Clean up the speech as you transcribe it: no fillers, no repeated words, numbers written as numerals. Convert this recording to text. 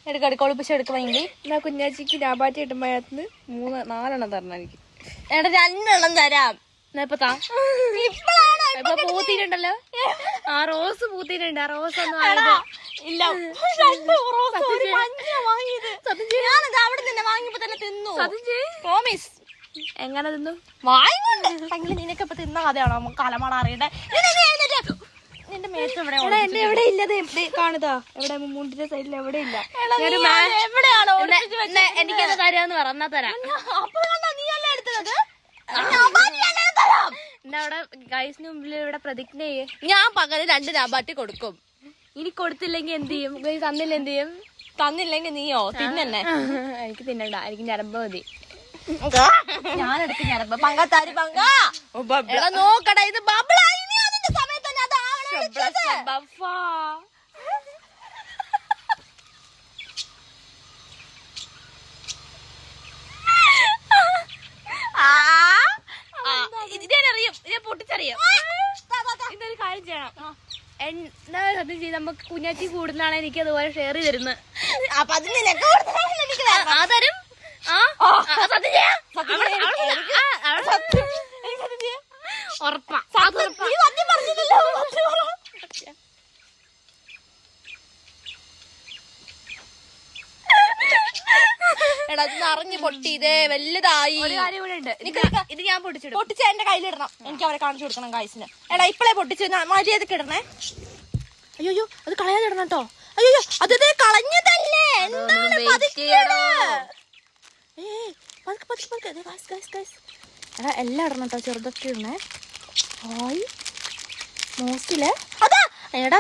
എടുക്ക ഒളിപ്പിച്ച് എടുക്കുമെങ്കിൽ എന്നാ കുഞ്ഞാച്ചിക്ക് ലാബാറ്റി കിട്ടുമ്പോ അതിനകത്ത് 4 തരണം എനിക്ക്. എടാ 2 തരാം. ഇപ്പൊ പൂത്തിട്ടുണ്ടല്ലോ. ആ റോസ് പൂത്തിട്ടുണ്ട്. ആ റോസ് ഒന്നും ഇല്ല. അവിടെ തന്നെ വാങ്ങിയപ്പോ തന്നെ തിന്നു. പ്രോമിസ്. എങ്ങനെ തിന്നു? വാങ്ങി നിനക്ക് ഇപ്പൊ തിന്ന കഥയാണോ നമുക്ക് കലമാട അറിയട്ടെ. നിന്റെ മേത്ത് എവിടെ ഇല്ലത് കാണുതാ. എവിടെ മുണ്ടിന്റെ സൈഡിൽ എവിടെ ഇല്ല. എവിടെയാണോ എനിക്കത് തരാന്ന് പറഞ്ഞാ തരാം. നീയല്ലേ എടുത്തത്? എന്താ അവിടെ ഗൈസിന് മുമ്പിൽ ഇവിടെ പ്രതിജ്ഞ ചെയ്യേ. ഞാൻ പകരം 2 ലാബാറ്റി കൊടുക്കും. ഇനി കൊടുത്തില്ലെങ്കിൽ എന്ത് ചെയ്യും? തന്നില്ല എന്ത് ചെയ്യും? തന്നില്ലെങ്കിൽ നീയോ തിന്നെ. എനിക്ക് തിന്നണ്ട, എനിക്ക് ഞരമ്പ് മതി. ഞാനെടുത്ത് ഞരമ്പ്. പങ്കത്താരി പങ്ക നോക്കടാ, ഇത് ബബിളായി. അതിന്റെ സമയത്ത് തന്നെ ഇതിനറിയും, ഇതിനെ പൊട്ടിച്ചറിയാം. ഇതൊരു കാര്യം ചെയ്യണം. എന്താ സത്യം ചെയ്ത് നമുക്ക് കുഞ്ഞാച്ചി കൂടുന്നതാണ് എനിക്ക് അതുപോലെ ഷെയർ ചെയ്തിരുന്നത്. അപ്പൊ അത് നിനക്ക് തരും. ഉറപ്പാ. എടാ അറിഞ്ഞു പൊട്ടി. ഇതേ വലുതായി. ഒരു കാര്യം കൂടെ ഉണ്ട്. ഇത് ഞാൻ പൊട്ടിച്ചിടും. പൊട്ടിച്ച് എന്റെ കയ്യിലിടണം. എനിക്ക് അവരെ കാണിച്ചു കൊടുക്കണം ഗായ്സിന്. എടാ ഇപ്പളെ പൊട്ടിച്ച് മര്യാദക്ക് ഇടണേ. അയ്യോ അത് കളയാതെ ഇടണം കേട്ടോ. അയ്യോ അത് കളഞ്ഞതല്ലേ. എടാ എല്ലാം ഇടണം കേട്ടോ. ചെറുതൊക്കെ ഇടണേ. മോസ്റ്റില് അതാ എടാ